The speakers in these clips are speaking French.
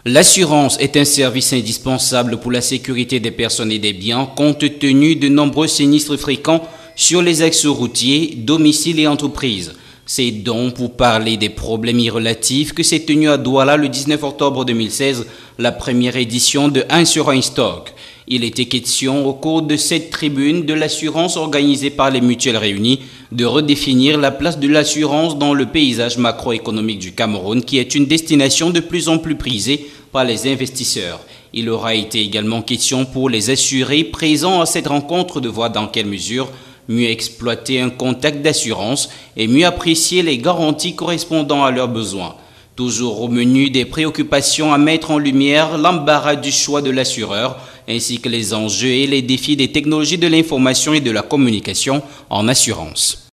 L'assurance est un service indispensable pour la sécurité des personnes et des biens compte tenu de nombreux sinistres fréquents sur les axes routiers, domiciles et entreprises. C'est donc pour parler des problèmes y relatifs que s'est tenue à Douala le 19 octobre 2016 la première édition de 1 sur 1 stock. Il était question au cours de cette tribune de l'assurance organisée par les mutuelles réunies de redéfinir la place de l'assurance dans le paysage macroéconomique du Cameroun qui est une destination de plus en plus prisée par les investisseurs. Il aura été également question pour les assurés présents à cette rencontre de voir dans quelle mesure mieux exploiter un contact d'assurance et mieux apprécier les garanties correspondant à leurs besoins. Toujours au menu des préoccupations à mettre en lumière l'embarras du choix de l'assureur, ainsi que les enjeux et les défis des technologies de l'information et de la communication en assurance.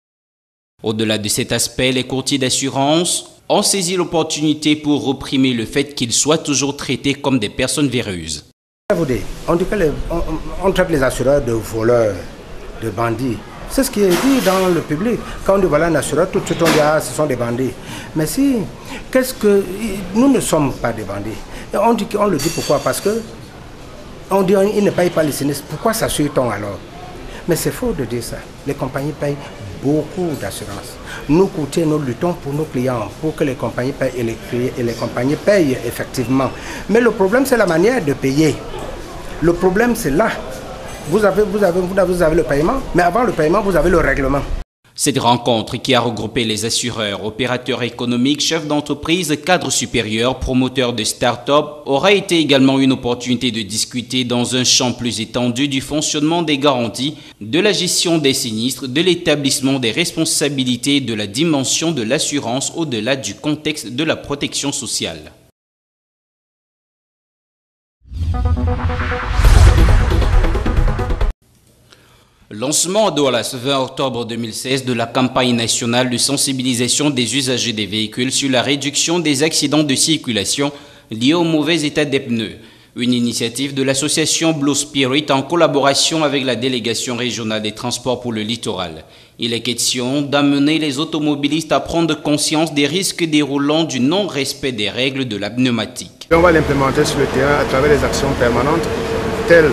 Au-delà de cet aspect, les courtiers d'assurance ont saisi l'opportunité pour reprimer le fait qu'ils soient toujours traités comme des personnes véreuses. On dit qu'on traite les assureurs de voleurs, de bandits. C'est ce qui est dit dans le public. Quand on dit voilà un assureur, tout de suite on dit ah, ce sont des bandits. Mais si, nous ne sommes pas des bandits. Et on le dit pourquoi? Parce que on dit qu'ils ne payent pas les sinistres. Pourquoi s'assure-t-on alors? Mais c'est faux de dire ça. Les compagnies payent beaucoup d'assurance. Nous courtiers, nous luttons pour nos clients, pour que les compagnies payent et les compagnies payent effectivement. Mais le problème, c'est la manière de payer. Le problème, c'est là. Vous avez le paiement, mais avant le paiement, vous avez le règlement. Cette rencontre qui a regroupé les assureurs, opérateurs économiques, chefs d'entreprise, cadres supérieurs, promoteurs de start-up aura été également une opportunité de discuter dans un champ plus étendu du fonctionnement des garanties, de la gestion des sinistres, de l'établissement des responsabilités et de la dimension de l'assurance au-delà du contexte de la protection sociale. Lancement à Douala ce 20 octobre 2016 de la campagne nationale de sensibilisation des usagers des véhicules sur la réduction des accidents de circulation liés au mauvais état des pneus. Une initiative de l'association Blue Spirit en collaboration avec la délégation régionale des transports pour le littoral. Il est question d'amener les automobilistes à prendre conscience des risques déroulant du non-respect des règles de la pneumatique. On va l'implémenter sur le terrain à travers les actions permanentes telles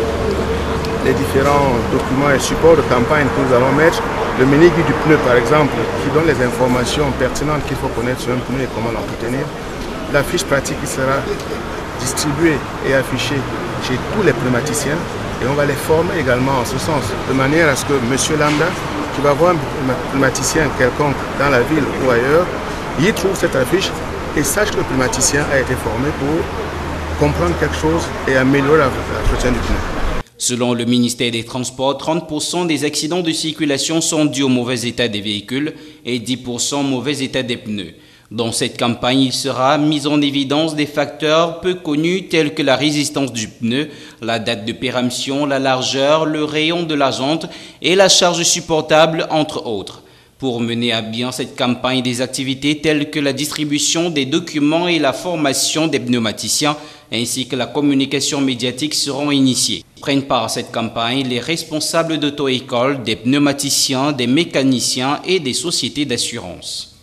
les différents documents et supports de campagne que nous allons mettre, le mini-guide du pneu par exemple, qui donne les informations pertinentes qu'il faut connaître sur un pneu et comment l'entretenir, la fiche pratique qui sera distribuée et affichée chez tous les pneumaticiens et on va les former également en ce sens, de manière à ce que monsieur Lambda, qui va voir un pneumaticien quelconque dans la ville ou ailleurs, y trouve cette affiche et sache que le pneumaticien a été formé pour comprendre quelque chose et améliorer l'entretien du pneu. Selon le ministère des Transports, 30% des accidents de circulation sont dus au mauvais état des véhicules et 10% au mauvais état des pneus. Dans cette campagne, il sera mis en évidence des facteurs peu connus tels que la résistance du pneu, la date de péremption, la largeur, le rayon de la jante et la charge supportable, entre autres. Pour mener à bien cette campagne, des activités telles que la distribution des documents et la formation des pneumaticiens ainsi que la communication médiatique seront initiées. Prennent part à cette campagne les responsables d'auto-écoles, des pneumaticiens, des mécaniciens et des sociétés d'assurance.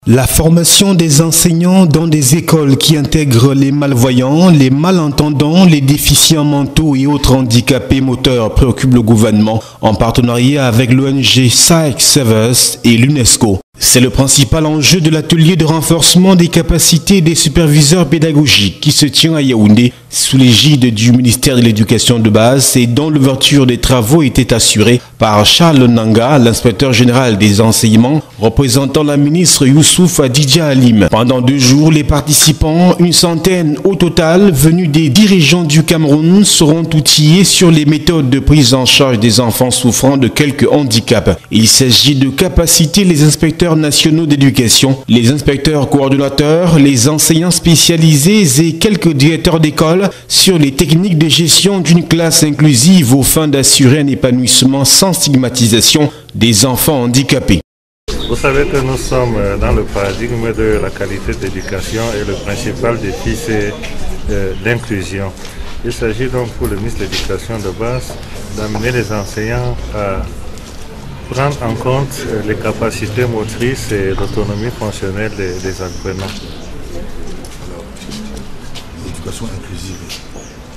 La formation des enseignants dans des écoles qui intègrent les malvoyants, les malentendants, les déficients mentaux et autres handicapés moteurs préoccupe le gouvernement en partenariat avec l'ONG Psych Savers et l'UNESCO. C'est le principal enjeu de l'atelier de renforcement des capacités des superviseurs pédagogiques qui se tient à Yaoundé sous l'égide du ministère de l'Éducation de base et dont l'ouverture des travaux était assurée par Charles Nanga, l'inspecteur général des enseignements, représentant la ministre Youssouf Adidja Halim. Pendant 2 jours, les participants, une centaine au total, venus des 10 régions du Cameroun, seront outillés sur les méthodes de prise en charge des enfants souffrant de quelques handicaps. Il s'agit de capaciter les inspecteurs nationaux d'éducation, les inspecteurs coordonnateurs, les enseignants spécialisés et quelques directeurs d'école sur les techniques de gestion d'une classe inclusive aux fins d'assurer un épanouissement sans stigmatisation des enfants handicapés. Vous savez que nous sommes dans le paradigme de la qualité d'éducation et le principal défi c'est l'inclusion. Il s'agit donc pour le ministre de l'Éducation de base d'amener les enseignants à prendre en compte les capacités motrices et l'autonomie fonctionnelle des apprenants. Alors, l'éducation inclusive,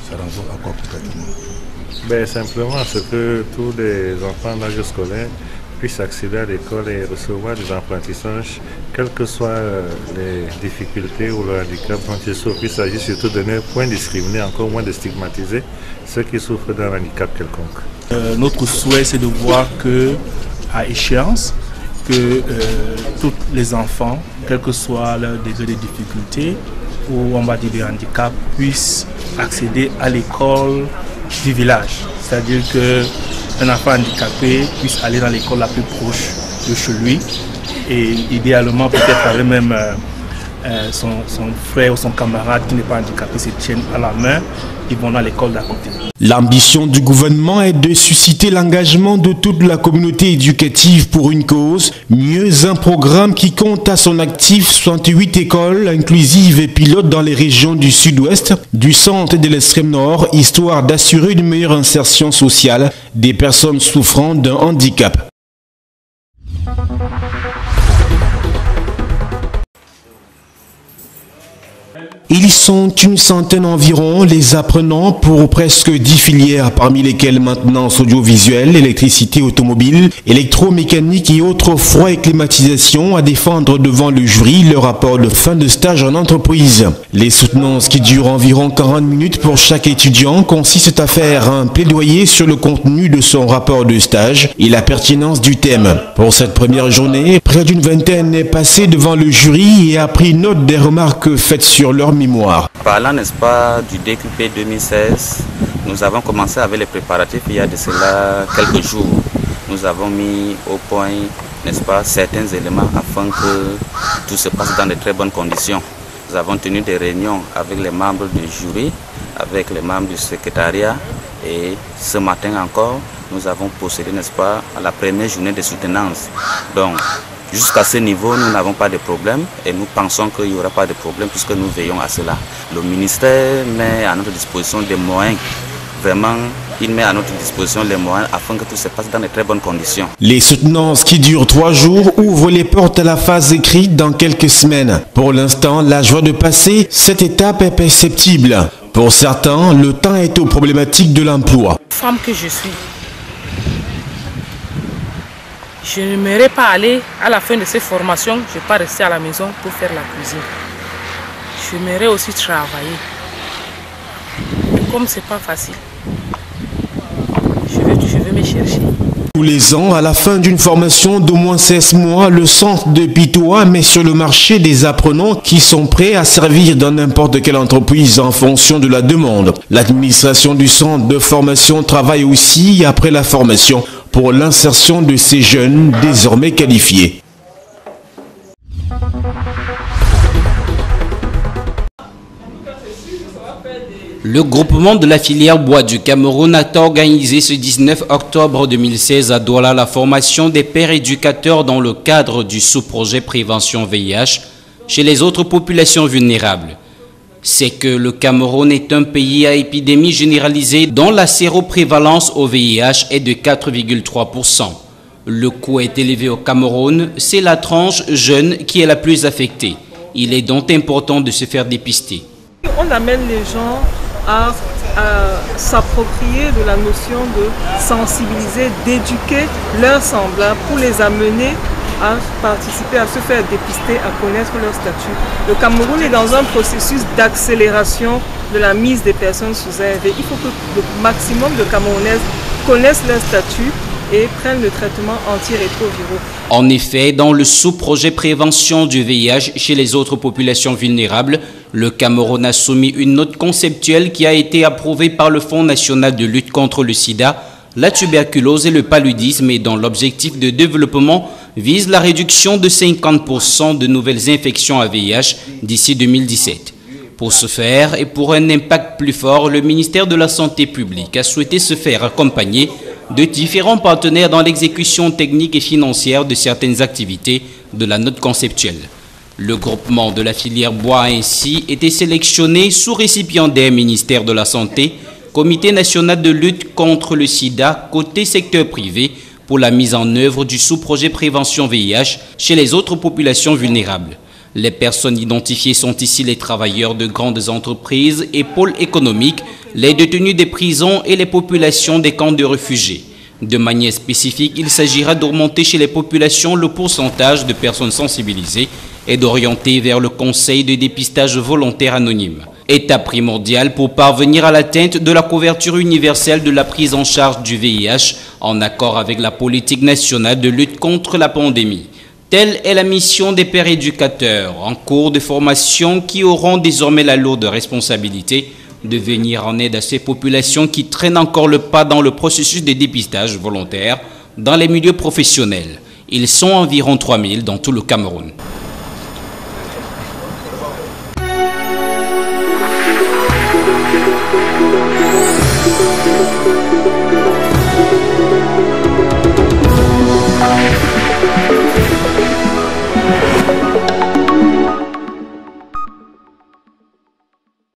ça renvoie à quoi concrètement? Simplement à ce que tous les enfants d'âge scolaire puissent accéder à l'école et recevoir des apprentissages, quelles que soient les difficultés ou le handicap dont ils souffrent. Il s'agit surtout de ne point discriminer, encore moins de stigmatiser ceux qui souffrent d'un handicap quelconque. Notre souhait, c'est de voir que, à échéance, que tous les enfants, quel que soit leur degré de difficulté ou on va dire de handicap, puissent accéder à l'école du village. C'est-à-dire qu'un enfant handicapé puisse aller dans l'école la plus proche de chez lui et idéalement peut-être avec même son frère ou son camarade qui n'est pas handicapé se tiennent à la main, ils vont dans l'école d'à côté. L'ambition du gouvernement est de susciter l'engagement de toute la communauté éducative pour une cause. Mieux, un programme qui compte à son actif 68 écoles inclusives et pilotes dans les régions du sud-ouest, du centre et de l'extrême nord, histoire d'assurer une meilleure insertion sociale des personnes souffrant d'un handicap. Ils sont une centaine environ, les apprenants pour presque 10 filières, parmi lesquelles maintenance audiovisuelle, électricité automobile, électromécanique et autres froid et climatisation, à défendre devant le jury le rapport de fin de stage en entreprise. Les soutenances qui durent environ 40 minutes pour chaque étudiant consistent à faire un plaidoyer sur le contenu de son rapport de stage et la pertinence du thème. Pour cette première journée, près d'une vingtaine est passée devant le jury et a pris note des remarques faites sur leur mémoire. Parlant, n'est-ce pas, du DQP 2016, nous avons commencé avec les préparatifs il y a de cela quelques jours. Nous avons mis au point, n'est-ce pas, certains éléments afin que tout se passe dans de très bonnes conditions. Nous avons tenu des réunions avec les membres du jury, avec les membres du secrétariat et ce matin encore, nous avons procédé, n'est-ce pas, à la première journée de soutenance. Donc, jusqu'à ce niveau, nous n'avons pas de problème et nous pensons qu'il n'y aura pas de problème puisque nous veillons à cela. Le ministère met à notre disposition des moyens. Vraiment, il met à notre disposition les moyens afin que tout se passe dans de très bonnes conditions. Les soutenances qui durent 3 jours ouvrent les portes à la phase écrite dans quelques semaines. Pour l'instant, la joie de passer cette étape est perceptible. Pour certains, le temps est aux problématiques de l'emploi. Femme que je suis, je n'aimerais pas aller à la fin de ces formations, je ne vais pas rester à la maison pour faire la cuisine. J'aimerais aussi travailler. Mais comme ce n'est pas facile, je vais me chercher. Tous les ans, à la fin d'une formation d'au moins 16 mois, le centre de Pitoa met sur le marché des apprenants qui sont prêts à servir dans n'importe quelle entreprise en fonction de la demande. L'administration du centre de formation travaille aussi après la formation pour l'insertion de ces jeunes désormais qualifiés. Le groupement de la filière bois du Cameroun a organisé ce 19 octobre 2016 à Douala la formation des pères éducateurs dans le cadre du sous-projet prévention VIH chez les autres populations vulnérables. C'est que le Cameroun est un pays à épidémie généralisée dont la séroprévalence au VIH est de 4,3%. Le coût est élevé au Cameroun, c'est la tranche jeune qui est la plus affectée. Il est donc important de se faire dépister. On amène les gens à s'approprier de la notion de sensibiliser, d'éduquer leurs semblables pour les amener à participer, à se faire dépister, à connaître leur statut. Le Cameroun est dans un processus d'accélération de la mise des personnes sous ARV. Il faut que le maximum de Camerounaises connaissent leur statut et prennent le traitement antirétroviraux. En effet, dans le sous-projet prévention du VIH chez les autres populations vulnérables, le Cameroun a soumis une note conceptuelle qui a été approuvée par le Fonds national de lutte contre le sida, la tuberculose et le paludisme et dont l'objectif de développement vise la réduction de 50% de nouvelles infections à VIH d'ici 2017. Pour ce faire et pour un impact plus fort, le ministère de la Santé publique a souhaité se faire accompagner de différents partenaires dans l'exécution technique et financière de certaines activités de la note conceptuelle. Le groupement de la filière bois a ainsi été sélectionné sous récipiendaire ministère de la Santé, Comité national de lutte contre le sida côté secteur privé pour la mise en œuvre du sous-projet prévention VIH chez les autres populations vulnérables. Les personnes identifiées sont ici les travailleurs de grandes entreprises et pôles économiques, les détenus des prisons et les populations des camps de réfugiés. De manière spécifique, il s'agira d'augmenter chez les populations le pourcentage de personnes sensibilisées et d'orienter vers le conseil de dépistage volontaire anonyme. Étape primordiale pour parvenir à l'atteinte de la couverture universelle de la prise en charge du VIH en accord avec la politique nationale de lutte contre la pandémie. Telle est la mission des pères éducateurs en cours de formation qui auront désormais la lourde responsabilité de venir en aide à ces populations qui traînent encore le pas dans le processus de dépistage volontaire dans les milieux professionnels. Ils sont environ 3000 dans tout le Cameroun.